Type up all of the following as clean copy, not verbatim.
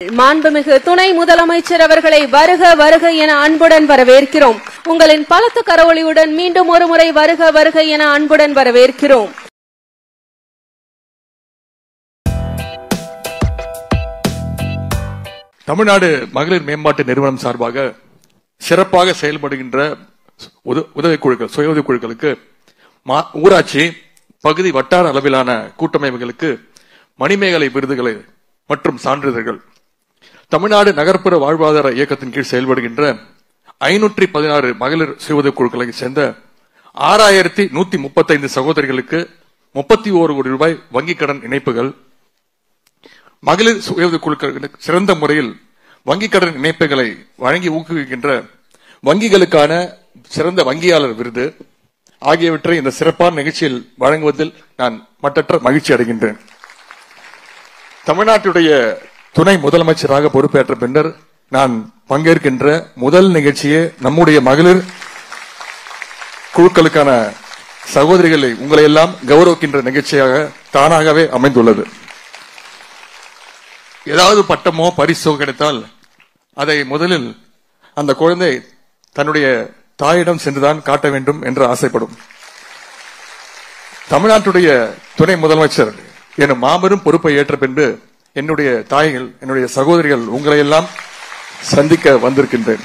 மாண்புமிகு துணை முதலமைச்சர் அவர்களை வருக வருக என அன்புடன் வரவேற்கிறோம். உங்களின் பலத்த கரவொலியுடன் மீண்டும் ஒருமுறை வருக வருக என அன்புடன் வரவேற்கிறோம். தமிழ்நாடு மகளிர் மேம்பாட்டு நிறுவனம் சார்பாக சிறப்பாக செயல்படுகின்ற உதவிக்குழுக்கள், சுய உதவிக்குழுக்களுக்கு ஊராட்சி பகுதி வட்டார அளவிலான கூட்டமைப்புகளுக்கு மணிமேகலை விருதுகளை மற்றும் சான்றிதழ்கள், தமிழ்நாடு நகர்ப்புற வாழ்வாதார இயக்கத்தின் கீழ் செயல்படுகின்ற 516 மகளிர் சுய உதவிக்குழுக்களை சேர்ந்த 6135 சகோதரிகளுக்கு 31 கோடி ரூபாய் வங்கிக் கடன் இணைப்புகள், மகளிர் சுய உதவிக்குழுக்களுக்கு சிறந்த முறையில் வங்கிக் கடன் இணைப்புகளை வழங்கி ஊக்குவிக்கின்ற வங்கிகளுக்கான சிறந்த வங்கியாளர் விருது ஆகியவற்றை இந்த சிறப்பான நிகழ்ச்சியில் வழங்குவதில் நான் மட்டற்ற மகிழ்ச்சி அடைகின்றேன். தமிழ்நாட்டுடைய துணை முதலமைச்சராக பொறுப்பேற்ற பின்னர் நான் பங்கேற்கின்ற முதல் நிகழ்ச்சியே நம்முடைய மகளிர் குழுக்களுக்கான சகோதரிகளை உங்களை எல்லாம் கௌரவிக்கின்ற நிகழ்ச்சியாக தானாகவே அமைந்துள்ளது. ஏதாவது பட்டமோ பரிசோ கிடைத்தால் அதை முதலில் அந்த குழந்தை தன்னுடைய தாயிடம் சென்றுதான் காட்ட வேண்டும் என்று ஆசைப்படும். தமிழ்நாட்டுடைய துணை முதலமைச்சர் எனும் மாபெரும் பொறுப்பை ஏற்ற பின்பு என்னுடைய தாய்கள், என்னுடைய சகோதரிகள் உங்களை எல்லாம் சந்திக்க வந்திருக்கின்றேன்.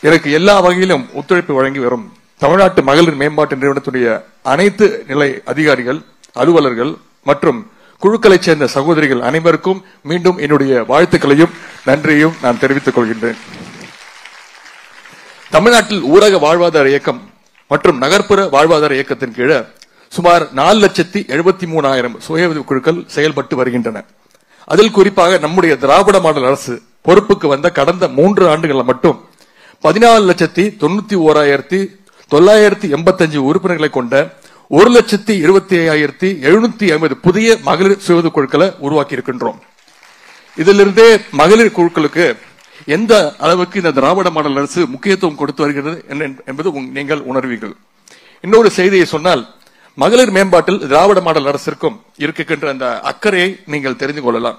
எனக்கு எல்லா வகையிலும் ஒத்துழைப்பு வழங்கி வரும் தமிழ்நாட்டு மகளிர் மேம்பாட்டு நிறுவனத்துடைய அனைத்து நிலை அதிகாரிகள், அலுவலர்கள் மற்றும் குழுக்களைச் சேர்ந்த சகோதரிகள் அனைவருக்கும் மீண்டும் என்னுடைய வாழ்த்துக்களையும் நன்றியையும் நான் தெரிவித்துக் கொள்கின்றேன். தமிழ்நாட்டில் ஊரக வாழ்வாதார இயக்கம் மற்றும் நகர்ப்புற வாழ்வாதார இயக்கத்தின் கீழே சுமார் 4,73,000 சுய உதவிக் குழுக்கள் செயல்பட்டு வருகின்றன. அதில் குறிப்பாக நம்முடைய திராவிட மாடல் அரசு பொறுப்புக்கு வந்த கடந்த 3 ஆண்டுகளில் மட்டும் 14,21,985 உறுப்பினர்களை கொண்ட 1,25,750 புதிய மகளிர் சுய உதவிக் குழுக்களை உருவாக்கி இருக்கின்றோம். இதிலிருந்தே மகளிர் குழுக்களுக்கு எந்த அளவுக்கு இந்த திராவிட மாடல் அரசு முக்கியத்துவம் கொடுத்து வருகிறது என்பது நீங்கள் உணர்வீர்கள். இன்னொரு செய்தியை சொன்னால், மகளிர் மேம்பாட்டில் திராவிட மாடல் அரசிற்கும் இருக்கின்ற அந்த அக்கறையை நீங்கள் தெரிந்து கொள்ளலாம்.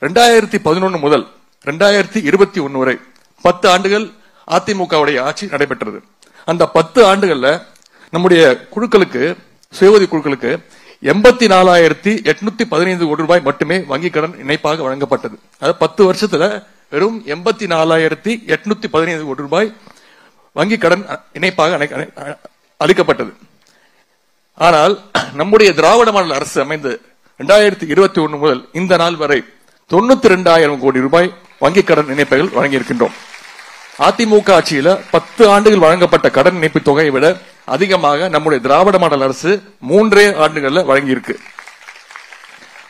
2011 முதல் 2021 வரை 10 ஆண்டுகள் அதிமுகவுடைய ஆட்சி நடைபெற்றது. அந்த 10 ஆண்டுகள்ல நம்முடைய குழுக்களுக்கு, சுய உதவிக் குழுக்களுக்கு 84,815 கோடி ரூபாய் மட்டுமே வங்கிக் கடன் இணைப்பாக வழங்கப்பட்டது. அதாவது 10 வருஷத்துல வெறும் 84,815 கோடி ரூபாய் வங்கிக் கடன் இணைப்பாக அளிக்கப்பட்டது. ஆனால் நம்முடைய திராவிட மாடல் அரசு அமைந்து 2021 முதல் இந்த நாள் வரை 92,000 கோடி ரூபாய் வங்கிக் கடன் இணைப்புகள் வழங்கியிருக்கின்றோம். அதிமுக ஆட்சியில 10 ஆண்டுகள் வழங்கப்பட்ட கடன் இணைப்பு தொகையை விட அதிகமாக நம்முடைய திராவிட மாடல் அரசு 3 ஆண்டுகள்ல வழங்கியிருக்கு.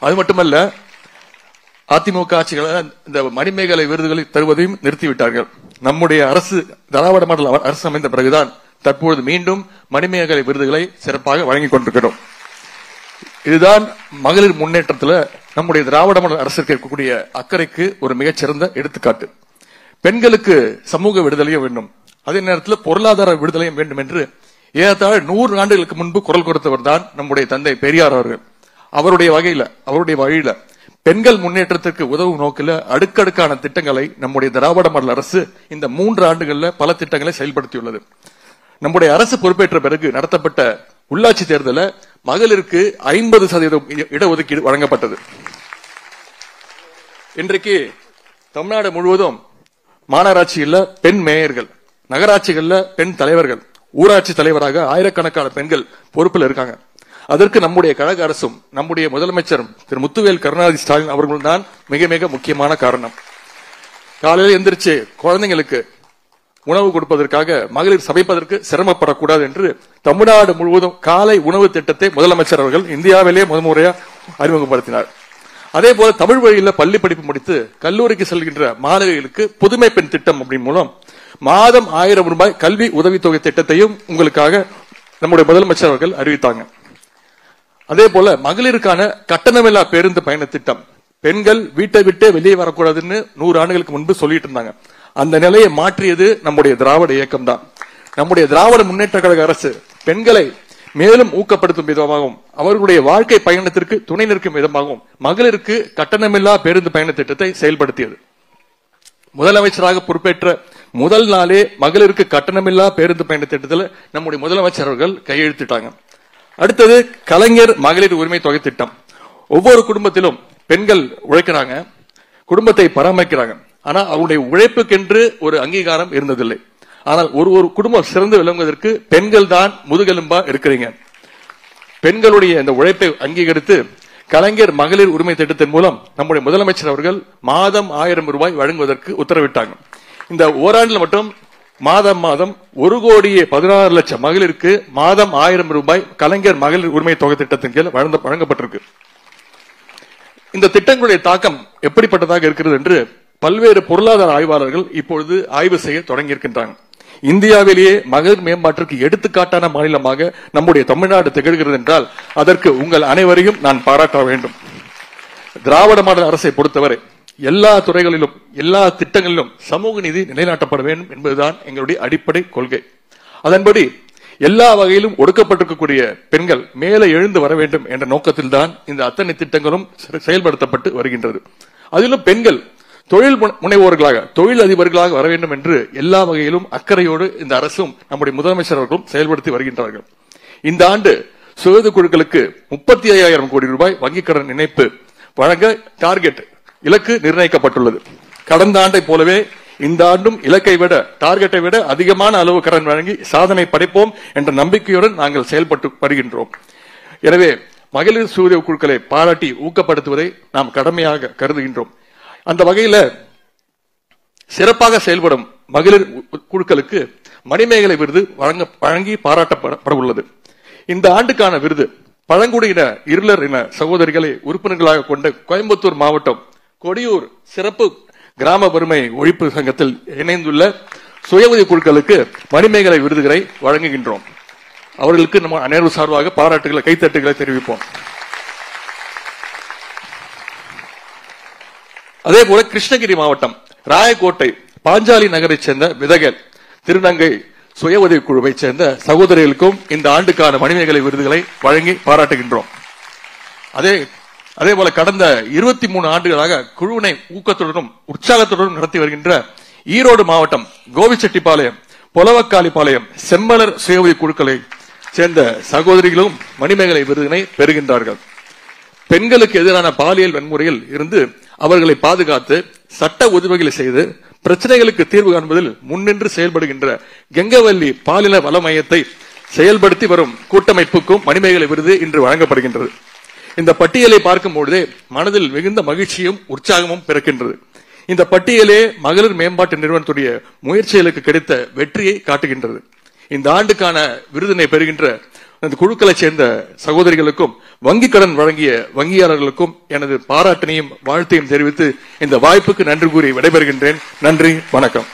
அது மட்டுமல்ல, அதிமுக ஆட்சிகளை இந்த மணிமேகலை விருதுகளை தருவதையும் நிறுத்திவிட்டார்கள். நம்முடைய அரசு, திராவிட மாடல் அரசு அமைந்த பிறகுதான் தற்பொழுது மீண்டும் மணிமேகலை விருதுகளை சிறப்பாக வழங்கிக் கொண்டிருக்கிறோம். இதுதான் மகளிர் முன்னேற்றத்தில் நம்முடைய திராவிட மாடல் அரசுக்கு இருக்கக்கூடிய அக்கறைக்கு ஒரு மிகச்சிறந்த எடுத்துக்காட்டு. பெண்களுக்கு சமூக விடுதலையும் வேண்டும், அதே நேரத்தில் பொருளாதார விடுதலையும் வேண்டும் என்று ஏறத்தாழ 100 ஆண்டுகளுக்கு முன்பு குரல் கொடுத்தவர் தான் நம்முடைய தந்தை பெரியார் அவர்கள். அவருடைய வழியில பெண்கள் முன்னேற்றத்திற்கு உதவும் நோக்கில அடுக்கடுக்கான திட்டங்களை நம்முடைய திராவிட மாடல் அரசு இந்த 3 ஆண்டுகள்ல பல திட்டங்களை செயல்படுத்தியுள்ளது. நம்முடைய அரசு பொறுப்பேற்ற பிறகு நடத்தப்பட்ட உள்ளாட்சி தேர்தலில் மகளிருக்கு 50% இடஒதுக்கீடு வழங்கப்பட்டது. இன்றைக்கு தமிழ்நாடு முழுவதும் மாநகராட்சியில் பெண் மேயர்கள், நகராட்சிகள்ல பெண் தலைவர்கள், ஊராட்சி தலைவராக ஆயிரக்கணக்கான பெண்கள் பொறுப்பில் இருக்காங்க. அதற்கு நம்முடைய கழக அரசும் நம்முடைய முதலமைச்சர் திரு முத்துவேல் கருணாநிதி ஸ்டாலின் அவர்கள் தான் மிக மிக முக்கியமான காரணம். காலையில் எந்திரிச்சு குழந்தைங்களுக்கு உணவு கொடுப்பதற்காக மகளிர் சமைப்பதற்கு சிரமப்படக்கூடாது என்று தமிழ்நாடு முழுவதும் காலை உணவு திட்டத்தை முதலமைச்சர் அவர்கள் இந்தியாவிலேயே முதன்முறையாக அறிமுகப்படுத்தினார். அதே போல தமிழ் வழியில் பள்ளி படிப்பு முடித்து கல்லூரிக்கு செல்கின்ற மாணவிகளுக்கு புதுமை பெண் திட்டம் அப்படி மூலம் மாதம் 1000 ரூபாய் கல்வி உதவித்தொகை திட்டத்தையும் உங்களுக்காக நம்முடைய முதலமைச்சர் அவர்கள் அறிவித்தாங்க. அதே போல மகளிருக்கான கட்டணமில்லா பேருந்து பயண திட்டம், பெண்கள் வீட்டை விட்டே வெளியே வரக்கூடாதுன்னு 100 ஆண்டுகளுக்கு முன்பு சொல்லிட்டு இருந்தாங்க. அந்த நிலையை மாற்றியது நம்முடைய திராவிட இயக்கம் தான். நம்முடைய திராவிட முன்னேற்ற கழக அரசு பெண்களை மேலும் ஊக்கப்படுத்தும் விதமாகவும் அவர்களுடைய வாழ்க்கை பயணத்திற்கு துணை நிற்கும் விதமாகவும் மகளிருக்கு கட்டணமில்லா பேருந்து பயண திட்டத்தை செயல்படுத்தியது. முதலமைச்சராக பொறுப்பேற்ற முதல் நாளே மகளிருக்கு கட்டணமில்லா பேருந்து பயண திட்டத்தில் நம்முடைய முதலமைச்சர் அவர்கள் கையெழுத்திட்டாங்க. அடுத்தது கலைஞர் மகளிர் உரிமை தொகை திட்டம். ஒவ்வொரு குடும்பத்திலும் பெண்கள் உழைக்கிறாங்க, குடும்பத்தை பராமரிக்கிறாங்க. ஆனா அவருடைய உழைப்புக்கென்று ஒரு அங்கீகாரம் இருந்ததில்லை. ஆனால் ஒரு குடும்பம் சிறந்து விளங்குவதற்கு பெண்கள் தான் முதுகெலும்பா இருக்கிறீங்க. பெண்களுடைய இந்த உழைப்பை அங்கீகரித்து கலைஞர் மகளிர் உரிமை திட்டத்தின் மூலம் நம்முடைய முதலமைச்சர் அவர்கள் மாதம் 1000 ரூபாய் வழங்குவதற்கு உத்தரவிட்டாங்க. இந்த ஓராண்டில் மட்டும் மாதம் 1,16,00,000 மகளிருக்கு மாதம் 1000 ரூபாய் கலைஞர் மகளிர் உரிமை தொகை திட்டத்தின் கீழ் வழங்கப்பட்டிருக்கு. இந்த திட்டங்களுடைய தாக்கம் எப்படிப்பட்டதாக இருக்கிறது என்று பல்வேறு பொருளாதார ஆய்வாளர்கள் இப்பொழுது ஆய்வு செய்ய தொடங்கியிருக்கின்றாங்க. இந்தியாவிலேயே மகளிர் மேம்பாட்டிற்கு எடுத்துக்காட்டான மாநிலமாக நம்முடைய தமிழ்நாடு திகழ்கிறது என்றால் அதற்கு உங்கள் அனைவரையும் நான் பாராட்ட வேண்டும். திராவிட மாடல் அரசை பொறுத்தவரை எல்லா துறைகளிலும் எல்லா திட்டங்களிலும் சமூக நீதி நிலைநாட்டப்பட வேண்டும் என்பதுதான் எங்களுடைய அடிப்படை கொள்கை. அதன்படி எல்லா வகையிலும் ஒடுக்கப்பட்டிருக்கக்கூடிய பெண்கள் மேலே எழுந்து வர வேண்டும் என்ற நோக்கத்தில் தான் இந்த அத்தனை திட்டங்களும் செயல்படுத்தப்பட்டு வருகின்றது. அதிலும் பெண்கள் தொழில் முனைவோர்களாக தொழில் அதிபர்களாக வர வேண்டும் என்று எல்லா வகையிலும் அக்கறையோடு இந்த அரசும் நம்முடைய முதலமைச்சர் அவர்களும் செயல்படுத்தி வருகின்றார்கள். இந்த ஆண்டு சுய குழுக்களுக்கு 35,000 கோடி ரூபாய் வங்கிக் கடன் இணைப்பு வழங்க டார்கெட் இலக்கு நிர்ணயிக்கப்பட்டுள்ளது. கடந்த ஆண்டை போலவே இந்த ஆண்டும் இலக்கை விட டார்கெட்டை விட அதிகமான அளவு கடன் வழங்கி சாதனை படைப்போம் என்ற நம்பிக்கையுடன் நாங்கள் செயல்பட்டு வருகின்றோம். எனவே மகளிர் சுய குழுக்களை பாராட்டி ஊக்கப்படுத்துவதை நாம் கடமையாக கருதுகின்றோம். அந்த வகையில சிறப்பாக செயல்படும் மகளிர் குழுக்களுக்கு மணிமேகலை விருது வழங்கி பாராட்டப்பட உள்ளது. இந்த ஆண்டுக்கான விருது பழங்குடியின இருளர் இன சகோதரிகளை உறுப்பினர்களாக கொண்ட கோயம்புத்தூர் மாவட்டம் கொடியூர் சிறப்பு கிராம வறுமை ஒழிப்பு சங்கத்தில் இணைந்துள்ள சுய உதவி குழுக்களுக்கு மணிமேகலை விருதுகளை வழங்குகின்றோம். அவர்களுக்கு நம்ம அனைவரும் சார்பாக பாராட்டுகளை கைத்தட்டுகளை தெரிவிப்போம். அதே போல கிருஷ்ணகிரி மாவட்டம் ராயக்கோட்டை பாஞ்சாலி நகரை சேர்ந்த விதகல் திருநங்கை சுய உதவி குழுவை சேர்ந்த சகோதரிகளுக்கும் இந்த ஆண்டுக்கான மணிமேகலை விருதுகளை வழங்கி பாராட்டுகின்றோம். அதே போல கடந்த 23 ஆண்டுகளாக குழுவினை ஊக்கத்துடனும் உற்சாகத்துடனும் நடத்தி வருகின்ற ஈரோடு மாவட்டம் கோபிச்செட்டிப்பாளையம் பொலவக்காளிப்பாளையம் செம்மலர் சுய உதவி குழுக்களை சேர்ந்த சகோதரிகளும் மணிமேகலை விருதினை பெறுகின்றார்கள். பெண்களுக்கு எதிரான பாலியல் வன்முறையில் இருந்து அவர்களை பாதுகாத்து சட்ட உதவிகளை செய்து பிரச்சனைகளுக்கு தீர்வு காண்பதில் முன்னின்று செயல்படுகின்ற கெங்கவல்லி பாலின வள மையத்தை செயல்படுத்தி வரும் கூட்டமைப்புக்கும் மணிமேகலை விருது இன்று வழங்கப்படுகின்றது. இந்த பட்டியலை பார்க்கும் பொழுதே மனதில் மிகுந்த மகிழ்ச்சியும் உற்சாகமும் பிறக்கின்றது. இந்த பட்டியலே மகளிர் மேம்பாட்டு நிறுவனத்துடைய முயற்சிகளுக்கு கிடைத்த வெற்றியை காட்டுகின்றது. இந்த ஆண்டுக்கான விருதினை பெறுகின்ற அந்த குழுக்களை சேர்ந்த சகோதரிகளுக்கும் வங்கிக் கடன் வழங்கிய வங்கியாளர்களுக்கும் எனது பாராட்டினையும் வாழ்த்தையும் தெரிவித்து இந்த வாய்ப்புக்கு நன்றி கூறி விடைபெறுகின்றேன். நன்றி, வணக்கம்.